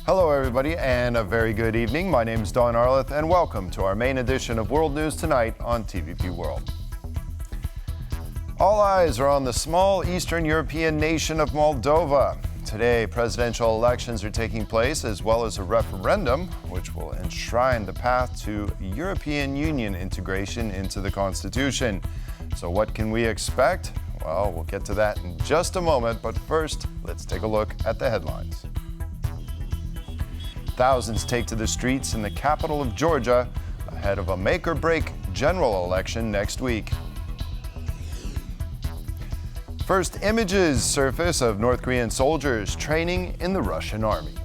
Hello, everybody, and a very good evening. My name is Don Arleth, and welcome to our main edition of World News Tonight on TVP World. All eyes are on the small Eastern European nation of Moldova. Today, presidential elections are taking place, as well as a referendum, which will enshrine the path to European Union integration into the Constitution. So what can we expect? Well, we'll get to that in just a moment, but first, let's take a look at the headlines. Thousands take to the streets in the capital of Georgia ahead of a make-or-break general election next week. First images surface of North Korean soldiers training in the Russian army.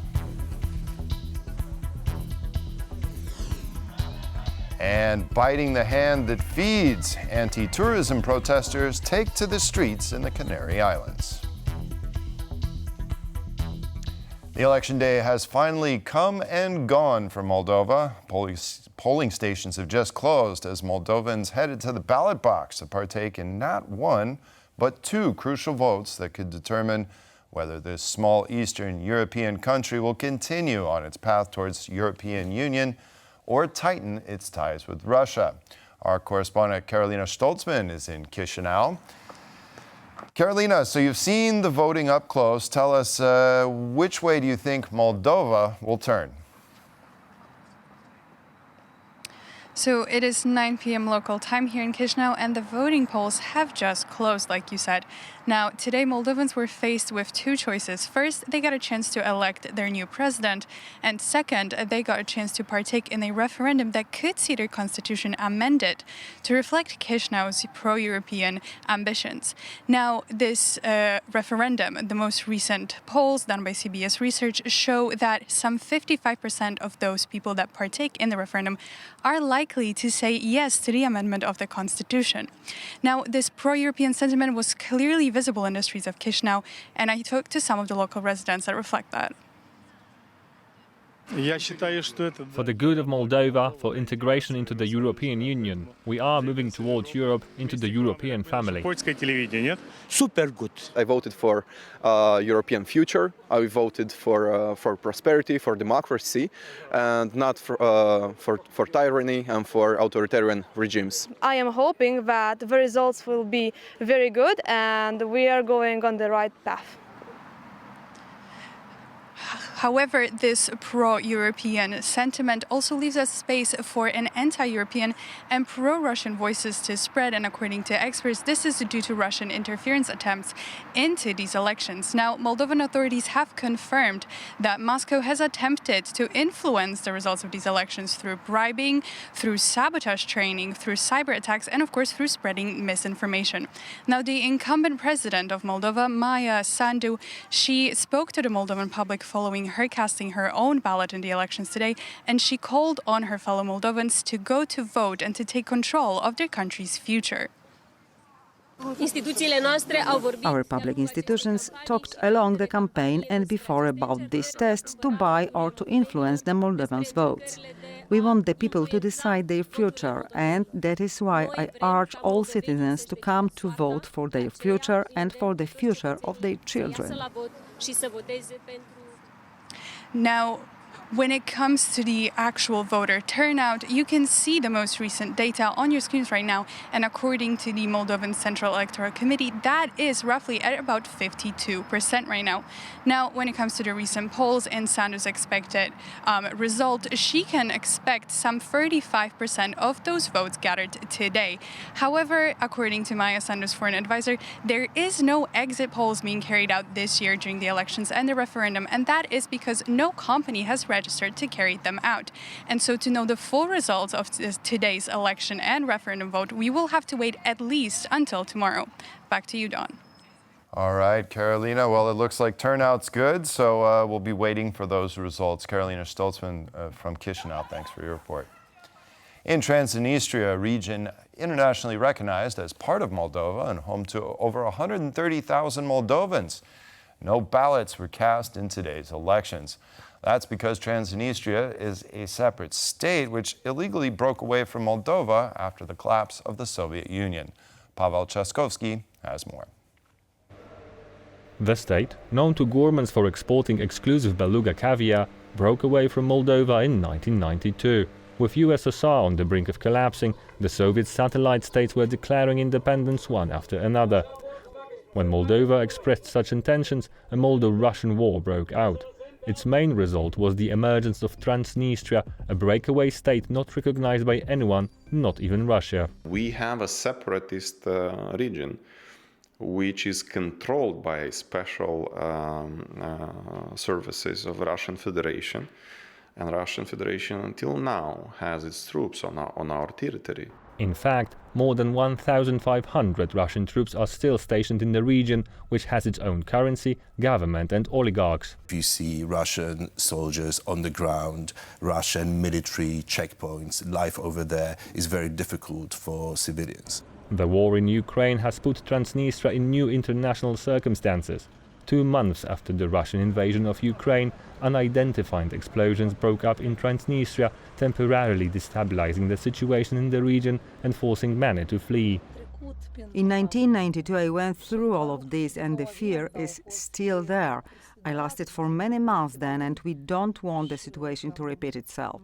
And biting the hand that feeds, anti-tourism protesters take to the streets in the Canary Islands. The election day has finally come and gone for Moldova. Polling stations have just closed as Moldovans headed to the ballot box to partake in not one, but two crucial votes that could determine whether this small Eastern European country will continue on its path towards European Union or tighten its ties with Russia. Our correspondent Karolina Stoltzman is in Chisinau. Karolina, so you've seen the voting up close. Tell us, which way do you think Moldova will turn? So it is 9 p.m. local time here in Chisinau, and the voting polls have just closed, like you said. Now, today Moldovans were faced with two choices. First, they got a chance to elect their new president, and second, they got a chance to partake in a referendum that could see their constitution amended to reflect Chisinau's pro-European ambitions. Now, this referendum, the most recent polls done by CBS Research show that some 55% of those people that partake in the referendum are likely to say yes to the amendment of the Constitution. Now, this pro-European sentiment was clearly visible in the streets of Chisinau, and I talked to some of the local residents that reflect that. For the good of Moldova, for integration into the European Union, we are moving towards Europe, into the European family. Super good. I voted for European future. I voted for prosperity, for democracy, and not for tyranny and for authoritarian regimes. I am hoping that the results will be very good and we are going on the right path. However, this pro-European sentiment also leaves us space for an anti-European and pro-Russian voices to spread, and according to experts, this is due to Russian interference attempts into these elections. Now, Moldovan authorities have confirmed that Moscow has attempted to influence the results of these elections through bribing, through sabotage training, through cyber attacks, and of course through spreading misinformation. Now, the incumbent president of Moldova, Maia Sandu, she spoke to the Moldovan public following her casting her own ballot in the elections today, and she called on her fellow Moldovans to go to vote and to take control of their country's future. Our public institutions talked along the campaign and before about these tests to buy or to influence the Moldovans' votes. We want the people to decide their future, and that is why I urge all citizens to come to vote for their future and for the future of their children. Now, when it comes to the actual voter turnout, you can see the most recent data on your screens right now, and according to the Moldovan Central Electoral Committee, that is roughly at about 52% right now. Now, when it comes to the recent polls and Sandu's expected result, she can expect some 35% of those votes gathered today. However, according to Maia Sandu's foreign advisor, there is no exit polls being carried out this year during the elections and the referendum, and that is because no company has registered to carry them out. And so to know the full results of today's election and referendum vote, we will have to wait at least until tomorrow. Back to you, Don. All right, Karolina. Well, it looks like turnout's good, so we'll be waiting for those results. Karolina Stoltzman from Chisinau, thanks for your report. In Transnistria, a region internationally recognized as part of Moldova and home to over 130,000 Moldovans, no ballots were cast in today's elections. That's because Transnistria is a separate state which illegally broke away from Moldova after the collapse of the Soviet Union. Pavel Chaskovsky has more. The state, known to gourmands for exporting exclusive beluga caviar, broke away from Moldova in 1992. With USSR on the brink of collapsing, the Soviet satellite states were declaring independence one after another. When Moldova expressed such intentions, a Moldo-Russian war broke out. Its main result was the emergence of Transnistria, a breakaway state not recognized by anyone, not even Russia. We have a separatist region which is controlled by special services of Russian Federation, and Russian Federation until now has its troops on our territory. In fact, more than 1,500 Russian troops are still stationed in the region, which has its own currency, government and oligarchs. If you see Russian soldiers on the ground, Russian military checkpoints, life over there is very difficult for civilians. The war in Ukraine has put Transnistria in new international circumstances. 2 months after the Russian invasion of Ukraine, unidentified explosions broke up in Transnistria, temporarily destabilizing the situation in the region and forcing many to flee. In 1992 I went through all of this and the fear is still there. I lasted for many months then and we don't want the situation to repeat itself.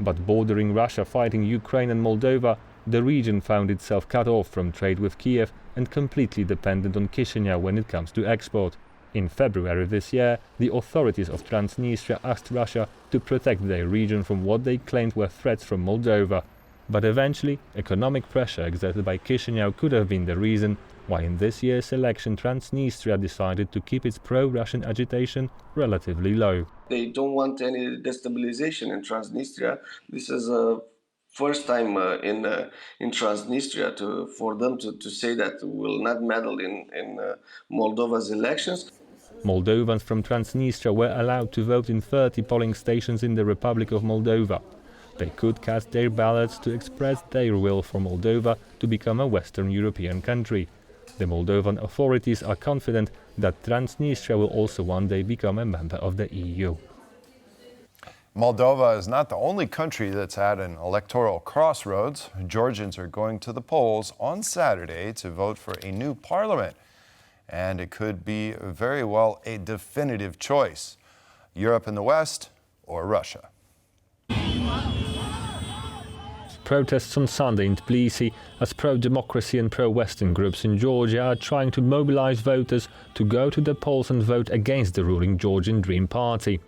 But bordering Russia fighting Ukraine and Moldova, the region found itself cut off from trade with Kiev and completely dependent on Chisinau when it comes to export. In February this year, the authorities of Transnistria asked Russia to protect their region from what they claimed were threats from Moldova. But eventually, economic pressure exerted by Chisinau could have been the reason why in this year's election Transnistria decided to keep its pro-Russian agitation relatively low. They don't want any destabilization in Transnistria. This is a first time in Transnistria for them to say that we will not meddle in Moldova's elections. Moldovans from Transnistria were allowed to vote in 30 polling stations in the Republic of Moldova. They could cast their ballots to express their will for Moldova to become a Western European country. The Moldovan authorities are confident that Transnistria will also one day become a member of the EU. Moldova is not the only country that's at an electoral crossroads. Georgians are going to the polls on Saturday to vote for a new parliament. And it could be very well a definitive choice. Europe in the West or Russia. Protests on Sunday in Tbilisi as pro-democracy and pro-Western groups in Georgia are trying to mobilize voters to go to the polls and vote against the ruling Georgian Dream Party.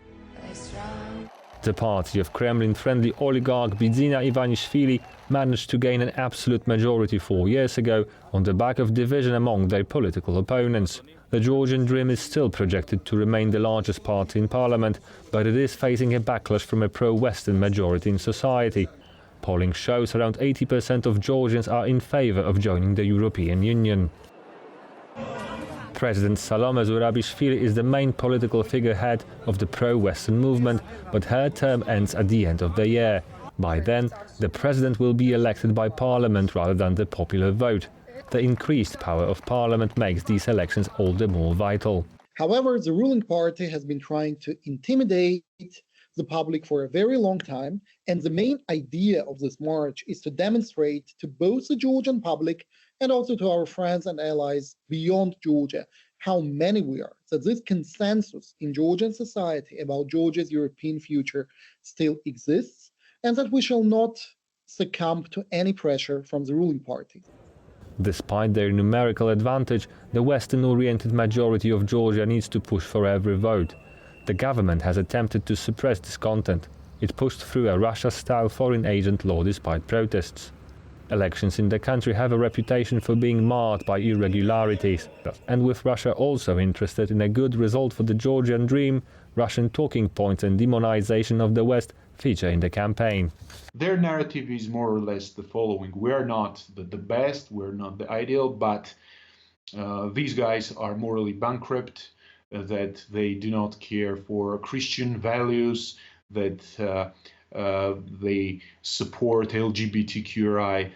The party of Kremlin-friendly oligarch Bidzina Ivanishvili managed to gain an absolute majority 4 years ago on the back of division among their political opponents. The Georgian Dream is still projected to remain the largest party in parliament, but it is facing a backlash from a pro-Western majority in society. Polling shows around 80% of Georgians are in favor of joining the European Union. President Salome Zurabishvili is the main political figurehead of the pro-Western movement, but her term ends at the end of the year. By then, the president will be elected by parliament rather than the popular vote. The increased power of parliament makes these elections all the more vital. However, the ruling party has been trying to intimidate the public for a very long time, and the main idea of this march is to demonstrate to both the Georgian public and also to our friends and allies beyond Georgia how many we are, that this consensus in Georgian society about Georgia's European future still exists, and that we shall not succumb to any pressure from the ruling party. Despite their numerical advantage, the Western-oriented majority of Georgia needs to push for every vote. The government has attempted to suppress discontent. It pushed through a Russia-style foreign agent law despite protests. Elections in the country have a reputation for being marred by irregularities. And with Russia also interested in a good result for the Georgian Dream, Russian talking points and demonization of the West feature in the campaign. Their narrative is more or less the following. We are not the best, we're not the ideal, but these guys are morally bankrupt, that they do not care for Christian values, that they support LGBTQI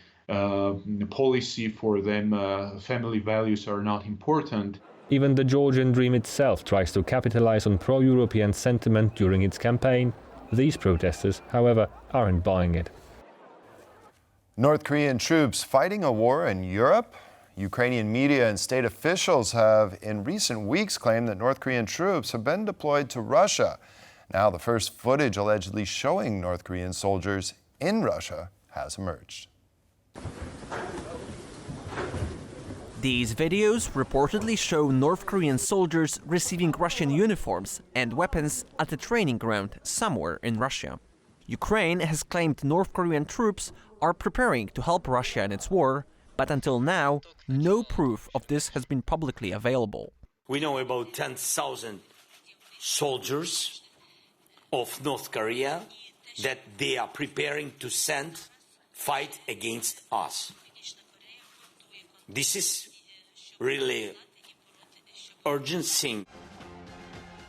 policy. For them, family values are not important. Even the Georgian Dream itself tries to capitalize on pro-European sentiment during its campaign. These protesters, however, aren't buying it. North Korean troops fighting a war in Europe? Ukrainian media and state officials have in recent weeks claimed that North Korean troops have been deployed to Russia. Now, the first footage allegedly showing North Korean soldiers in Russia has emerged. These videos reportedly show North Korean soldiers receiving Russian uniforms and weapons at a training ground somewhere in Russia. Ukraine has claimed North Korean troops are preparing to help Russia in its war, but until now, no proof of this has been publicly available. We know about 10,000 soldiers of North Korea that they are preparing to send fight against us. This is really urgent thing.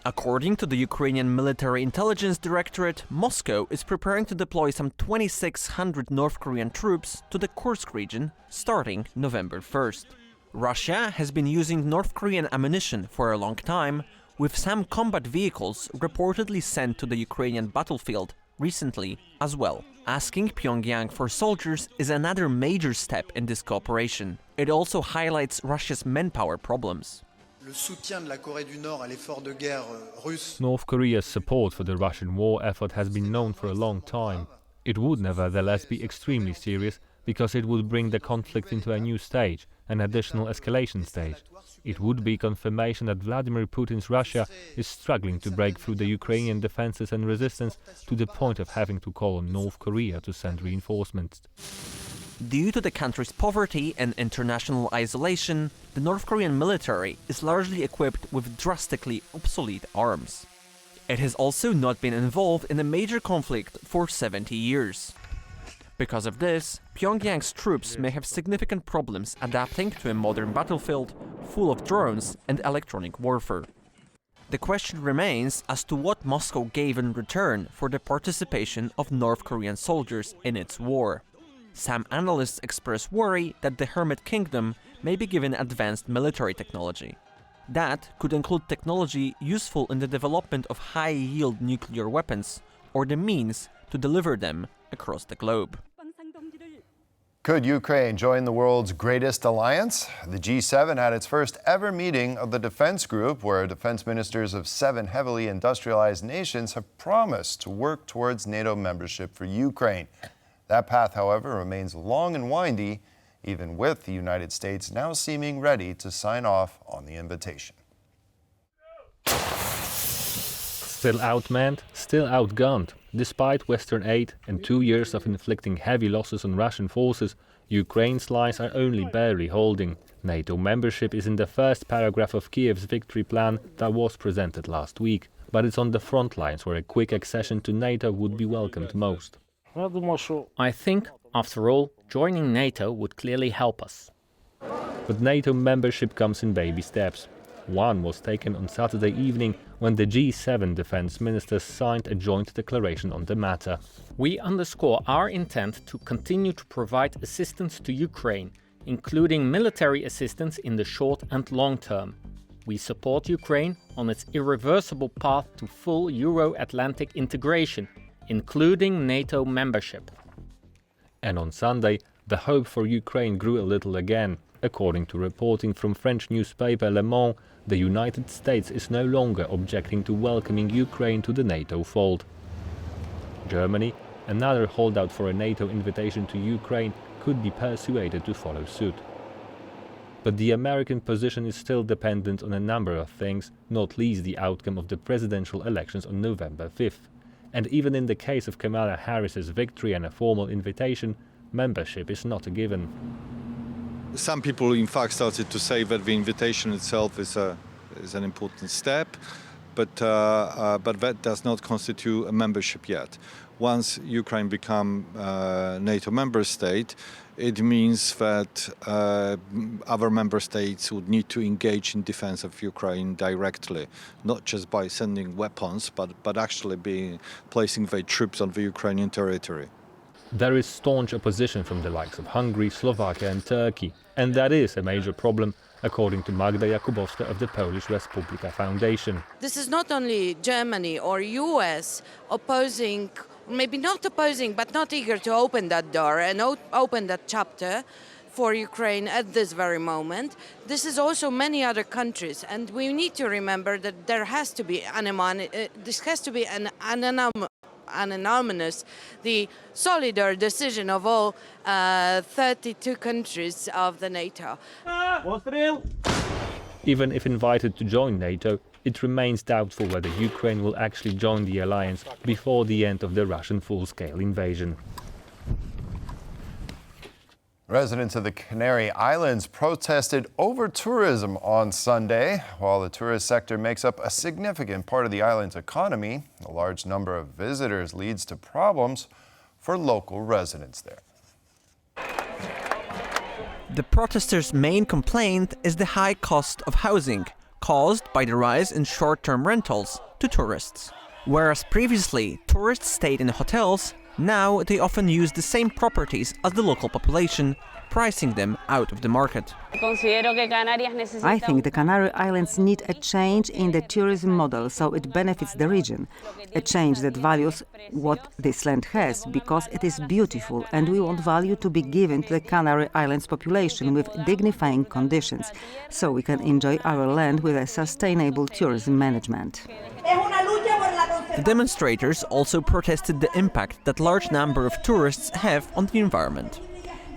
According to the Ukrainian Military Intelligence Directorate, Moscow is preparing to deploy some 2,600 North Korean troops to the Kursk region starting November 1st. Russia has been using North Korean ammunition for a long time, with some combat vehicles reportedly sent to the Ukrainian battlefield recently as well. Asking Pyongyang for soldiers is another major step in this cooperation. It also highlights Russia's manpower problems. North Korea's support for the Russian war effort has been known for a long time. It would nevertheless be extremely serious because it would bring the conflict into a new stage, an additional escalation stage. It would be confirmation that Vladimir Putin's Russia is struggling to break through the Ukrainian defenses and resistance to the point of having to call on North Korea to send reinforcements. Due to the country's poverty and international isolation, the North Korean military is largely equipped with drastically obsolete arms. It has also not been involved in a major conflict for 70 years. Because of this, Pyongyang's troops may have significant problems adapting to a modern battlefield full of drones and electronic warfare. The question remains as to what Moscow gave in return for the participation of North Korean soldiers in its war. Some analysts express worry that the Hermit Kingdom may be given advanced military technology. That could include technology useful in the development of high-yield nuclear weapons or the means to deliver them across the globe. Could Ukraine join the world's greatest alliance? The G7 had its first ever meeting of the defense group, where defense ministers of 7 heavily industrialized nations have promised to work towards NATO membership for Ukraine. That path, however, remains long and windy, even with the United States now seeming ready to sign off on the invitation. Still outmanned, still outgunned. Despite Western aid and 2 years of inflicting heavy losses on Russian forces, Ukraine's lines are only barely holding. NATO membership is in the first paragraph of Kiev's victory plan that was presented last week, but it's on the front lines where a quick accession to NATO would be welcomed most. I think, after all, joining NATO would clearly help us. But NATO membership comes in baby steps. One was taken on Saturday evening when the G7 defense ministers signed a joint declaration on the matter. We underscore our intent to continue to provide assistance to Ukraine, including military assistance in the short and long term. We support Ukraine on its irreversible path to full Euro-Atlantic integration, including NATO membership. And on Sunday, the hope for Ukraine grew a little again. According to reporting from French newspaper Le Monde, the United States is no longer objecting to welcoming Ukraine to the NATO fold. Germany, another holdout for a NATO invitation to Ukraine, could be persuaded to follow suit. But the American position is still dependent on a number of things, not least the outcome of the presidential elections on November 5th. And even in the case of Kamala Harris's victory and a formal invitation, membership is not a given. Some people, in fact, started to say that the invitation itself is an important step, but that does not constitute a membership yet. Once Ukraine becomes a NATO member state, it means that other member states would need to engage in defense of Ukraine directly, not just by sending weapons, but actually placing their troops on the Ukrainian territory. There is staunch opposition from the likes of Hungary, Slovakia and Turkey, and that is a major problem, according to Magda Jakubowska of the Polish Respublika Foundation. This is not only Germany or US opposing, maybe not opposing, but not eager to open that door and open that chapter for Ukraine at this very moment. This is also many other countries, and we need to remember that there has to be this has to be an anonymous, the solidar decision of all 32 countries of the NATO. Even if invited to join NATO, it remains doubtful whether Ukraine will actually join the alliance before the end of the Russian full-scale invasion. Residents of the Canary Islands protested over tourism on Sunday. While the tourist sector makes up a significant part of the island's economy, a large number of visitors leads to problems for local residents there. The protesters' main complaint is the high cost of housing, caused by the rise in short-term rentals to tourists. Whereas previously tourists stayed in hotels, now they often use the same properties as the local population, pricing them out of the market. I think the Canary Islands need a change in the tourism model so it benefits the region. A change that values what this land has, because it is beautiful and we want value to be given to the Canary Islands population with dignifying conditions, so we can enjoy our land with a sustainable tourism management. The demonstrators also protested the impact that large number of tourists have on the environment.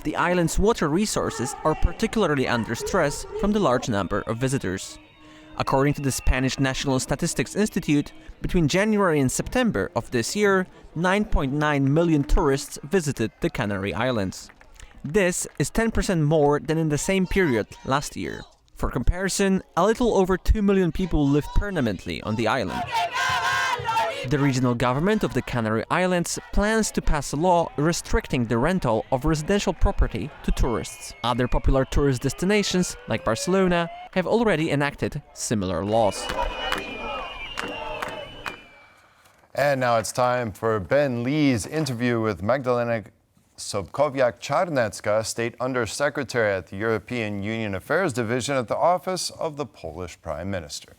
The island's water resources are particularly under stress from the large number of visitors. According to the Spanish National Statistics Institute, between January and September of this year, 9.9 million tourists visited the Canary Islands. This is 10% more than in the same period last year. For comparison, a little over 2 million people live permanently on the island. The regional government of the Canary Islands plans to pass a law restricting the rental of residential property to tourists. Other popular tourist destinations, like Barcelona, have already enacted similar laws. And now it's time for Ben Lee's interview with Magdalena Sobkowiak-Czarnecka, State Undersecretary at the European Union Affairs Division at the Office of the Polish Prime Minister.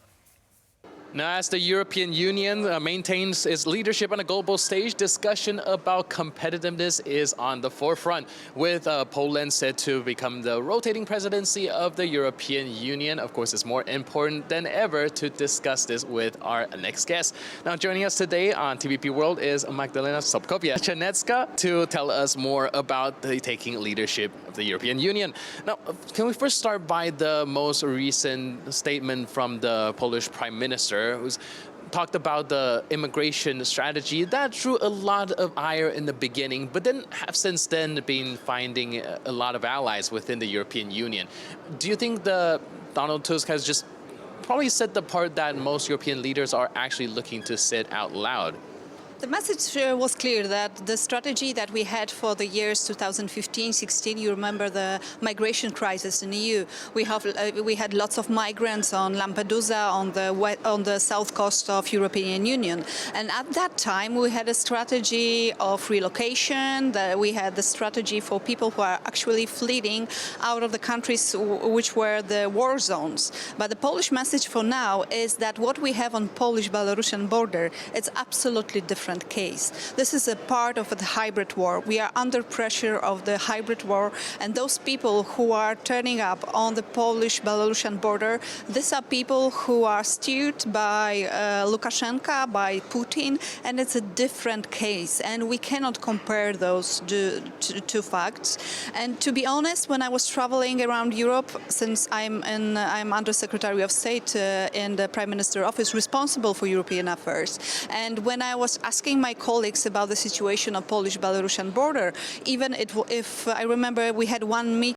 Now, as the European Union maintains its leadership on a global stage, discussion about competitiveness is on the forefront, with Poland set to become the rotating presidency of the European Union. Of course, it's more important than ever to discuss this with our next guest. Now, joining us today on TVP World is Magdalena Sobkowiak-Czarnecka to tell us more about the taking leadership of the European Union. Now, can we first start by the most recent statement from the Polish Prime Minister, who's talked about the immigration strategy that drew a lot of ire in the beginning, but then have since then been finding a lot of allies within the European Union. Do you think Donald Tusk has just probably said the part that most European leaders are actually looking to say out loud? The message was clear that the strategy that we had for the years 2015-16, you remember the migration crisis in the EU. We had lots of migrants on Lampedusa, on the south coast of European Union, and at that time we had a strategy of relocation. We had the strategy for people who are actually fleeing out of the countries which were the war zones. But the Polish message for now is that what we have on Polish-Belarusian border, it's absolutely different case. This is a part of the hybrid war. We are under pressure of the hybrid war, and those people who are turning up on the Polish-Belarusian border, these are people who are steered by Lukashenko, by Putin, and it's a different case, and we cannot compare those two facts. And to be honest, when I was traveling around Europe, since I'm Undersecretary of State in the Prime Minister's office responsible for European affairs, and when I was asking my colleagues about the situation on Polish-Belarusian border, even if I remember we had one meeting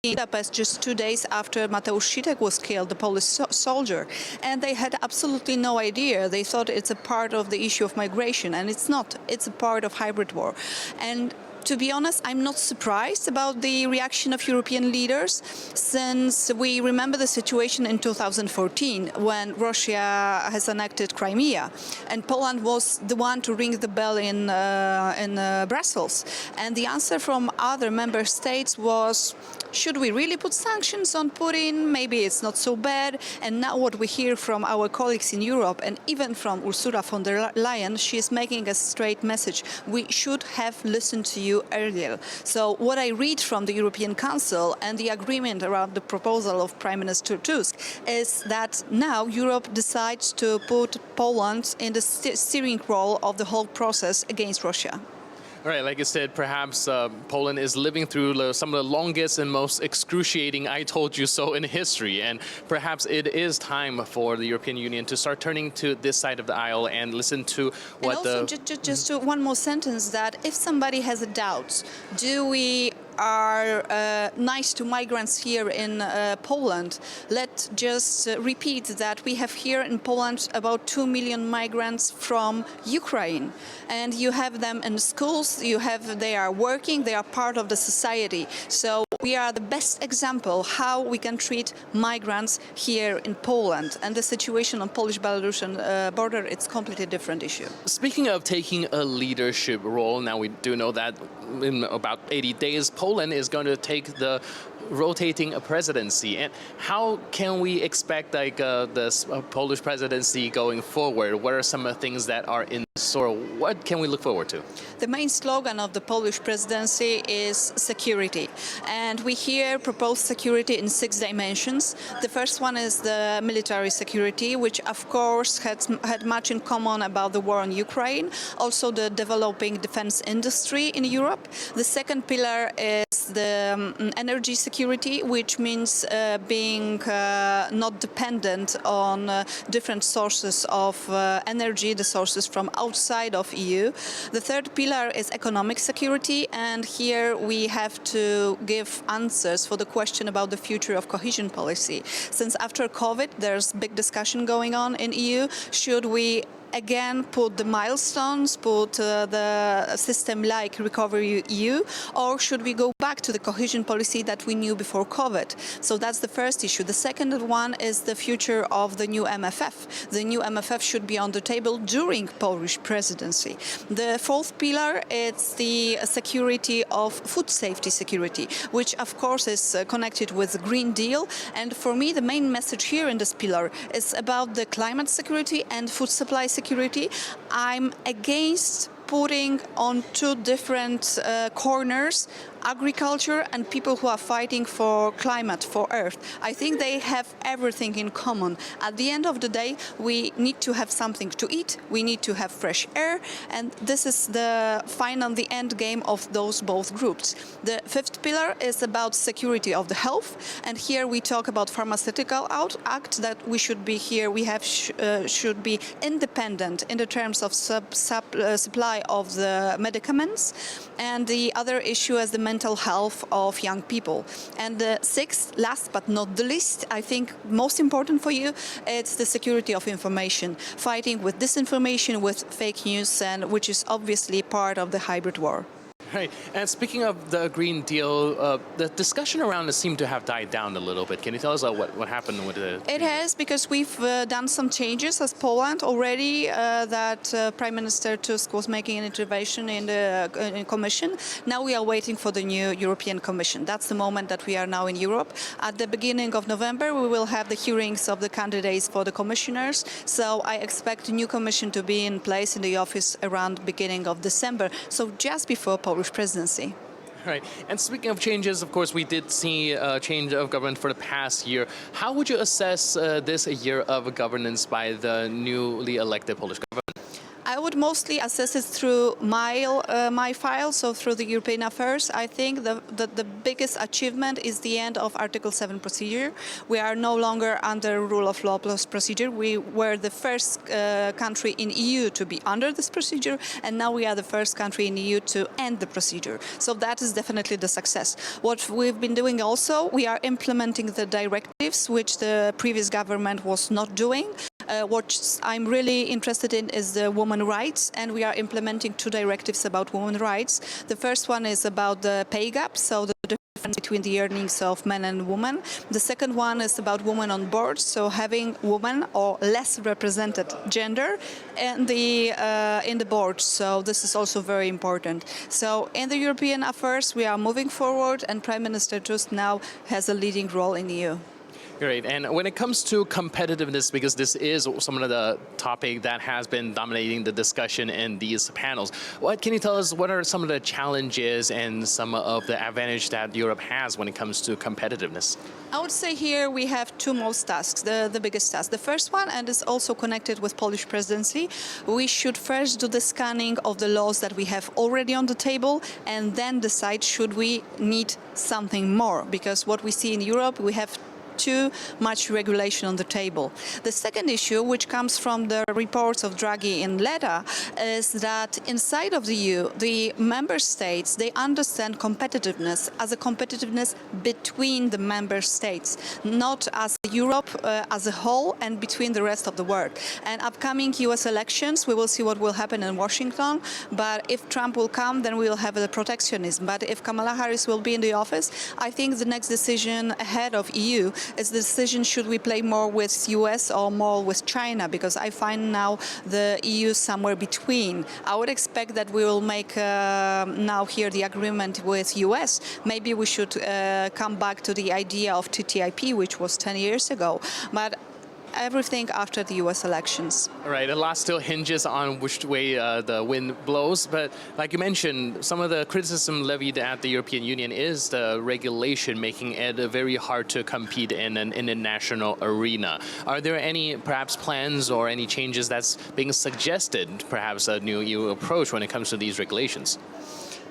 in Budapest just 2 days after Mateusz Sitek was killed, the Polish soldier, and they had absolutely no idea. They thought it's a part of the issue of migration, and it's not. It's a part of hybrid war. And to be honest, I'm not surprised about the reaction of European leaders, since we remember the situation in 2014 when Russia has annexed Crimea, and Poland was the one to ring the bell in Brussels. And the answer from other member states was, should we really put sanctions on Putin? Maybe it's not so bad. And now what we hear from our colleagues in Europe, and even from Ursula von der Leyen, she is making a straight message. We should have listened to you EU earlier. So what I read from the European Council and the agreement around the proposal of Prime Minister Tusk is that now Europe decides to put Poland in the steering role of the whole process against Russia. All right, like I said, perhaps Poland is living through some of the longest and most excruciating "I told you so" in history, and perhaps it is time for the European Union to start turning to this side of the aisle and listen to what and also just one more sentence, that if somebody has a doubt, do we are nice to migrants here in Poland, let's just repeat that we have here in Poland about 2 million migrants from Ukraine, and you have them in schools, they are working, they are part of the society. So we are the best example how we can treat migrants here in Poland, and the situation on Polish-Belarusian border, it's completely different issue. Speaking of taking a leadership role, now we do know that in about 80 days, Poland is going to take the rotating presidency. And how can we expect this Polish presidency going forward? What are some of the things that are in store? What can we look forward to? The main slogan of the Polish presidency is security. And we here propose security in 6 dimensions. The first one is the military security, which of course had much in common about the war in Ukraine. Also the developing defense industry in Europe. The second pillar is the energy security, which means being not dependent on different sources of energy, the sources from outside of EU. The third pillar is economic security, and here we have to give answers for the question about the future of cohesion policy. Since after COVID, there's big discussion going on in EU. Should we again put the milestones, put the system like Recovery EU, or should we go back to the cohesion policy that we knew before COVID? So that's the first issue. The second one is the future of the new MFF. The new MFF should be on the table during Polish presidency. The fourth pillar is the security of food safety security, which of course is connected with the Green Deal. And for me, the main message here in this pillar is about the climate security and food supply security. I'm against putting on two different corners agriculture and people who are fighting for climate, for Earth. I think they have everything in common. At the end of the day, we need to have something to eat, we need to have fresh air, and this is the end game of those both groups. The fifth pillar is about security of the health, and here we talk about pharmaceutical act that we should be here, should be independent in the terms of supply of the medicaments, and the other issue is the mental health of young people. And the sixth, last but not the least, I think most important for you, it's the security of information, fighting with disinformation, with fake news, and which is obviously part of the hybrid war. Right. And speaking of the Green Deal, the discussion around it seemed to have died down a little bit. Can you tell us what happened with it? It has, because we've done some changes as Poland already, that Prime Minister Tusk was making an intervention in the Commission. Now we are waiting for the new European Commission. That's the moment that we are now in Europe. At the beginning of November, we will have the hearings of the candidates for the commissioners. So I expect the new Commission to be in place in the office around beginning of December. So just before Polish presidency. Right. And speaking of changes, of course, we did see a change of government for the past year. How would you assess this year of governance by the newly elected Polish government? I would mostly assess it through my file, so through the European affairs. I think the biggest achievement is the end of Article 7 procedure. We are no longer under rule of law plus procedure. We were the first country in EU to be under this procedure, and now we are the first country in EU to end the procedure. So that is definitely the success. What we've been doing also, we are implementing the directives, which the previous government was not doing. What I'm really interested in is the women's rights, and we are implementing two directives about women's rights. The first one is about the pay gap, so the difference between the earnings of men and women. The second one is about women on boards, so having women or less represented gender in the board. So this is also very important. So in the European affairs, we are moving forward, and Prime Minister Tusk now has a leading role in the EU. Great. And when it comes to competitiveness, because this is some of the topic that has been dominating the discussion in these panels, what can you tell us? What are some of the challenges and some of the advantage that Europe has when it comes to competitiveness? I would say here we have two most tasks, the biggest task. The first one, and is also connected with Polish presidency, we should first do the scanning of the laws that we have already on the table and then decide should we need something more. Because what we see in Europe, we have too much regulation on the table. The second issue, which comes from the reports of Draghi and Letta, is that inside of the EU, the member states, they understand competitiveness as a competitiveness between the member states, not as Europe as a whole and between the rest of the world. And upcoming US elections, we will see what will happen in Washington, but if Trump will come, then we will have the protectionism. But if Kamala Harris will be in the office, I think the next decision ahead of EU is the decision should we play more with US or more with China, because I find now the EU somewhere between. I would expect that we will make now here the agreement with US. Maybe we should come back to the idea of TTIP, which was 10 years ago. But everything after the US elections. All right, a lot still hinges on which way the wind blows, but like you mentioned, some of the criticism levied at the European Union is the regulation making it very hard to compete in an international arena. Are there any perhaps plans or any changes that's being suggested, perhaps a new EU approach when it comes to these regulations?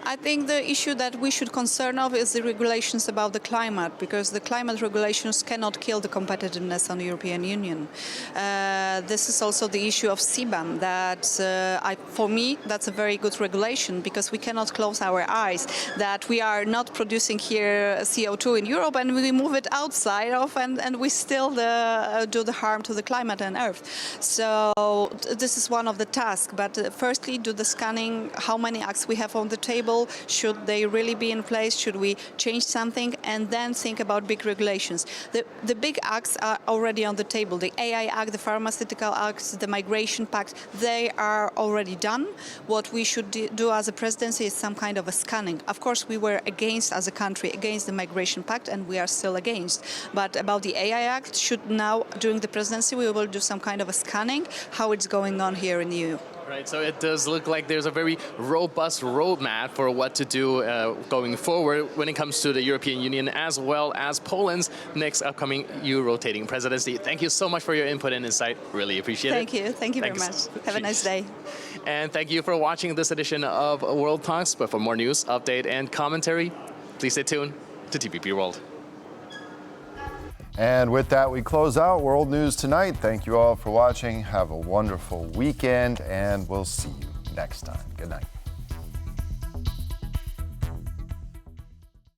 I think the issue that we should concern of is the regulations about the climate, because the climate regulations cannot kill the competitiveness on the European Union. This is also the issue of CBAM, that for me, that's a very good regulation, because we cannot close our eyes that we are not producing here CO2 in Europe and we move it outside of and we still do the harm to the climate and earth. So this is one of the tasks, but firstly do the scanning, how many acts we have on the table, should they really be in place, should we change something, and then think about big regulations. The big acts are already on the table. The AI Act, the Pharmaceutical Acts, the Migration Pact, they are already done. What we should do as a presidency is some kind of a scanning. Of course, we were against, as a country, against the Migration Pact, and we are still against. But about the AI Act, should now, during the presidency, we will do some kind of a scanning, how it's going on here in the EU. Right, so it does look like there's a very robust roadmap for what to do going forward when it comes to the European Union, as well as Poland's next upcoming EU rotating presidency. Thank you so much for your input and insight. Really appreciate it. Thank you very much. Have a nice day. And thank you for watching this edition of World Talks. But for more news, update, and commentary, please stay tuned to TPP World. And with that, we close out World News Tonight. Thank you all for watching. Have a wonderful weekend, and we'll see you next time. Good night.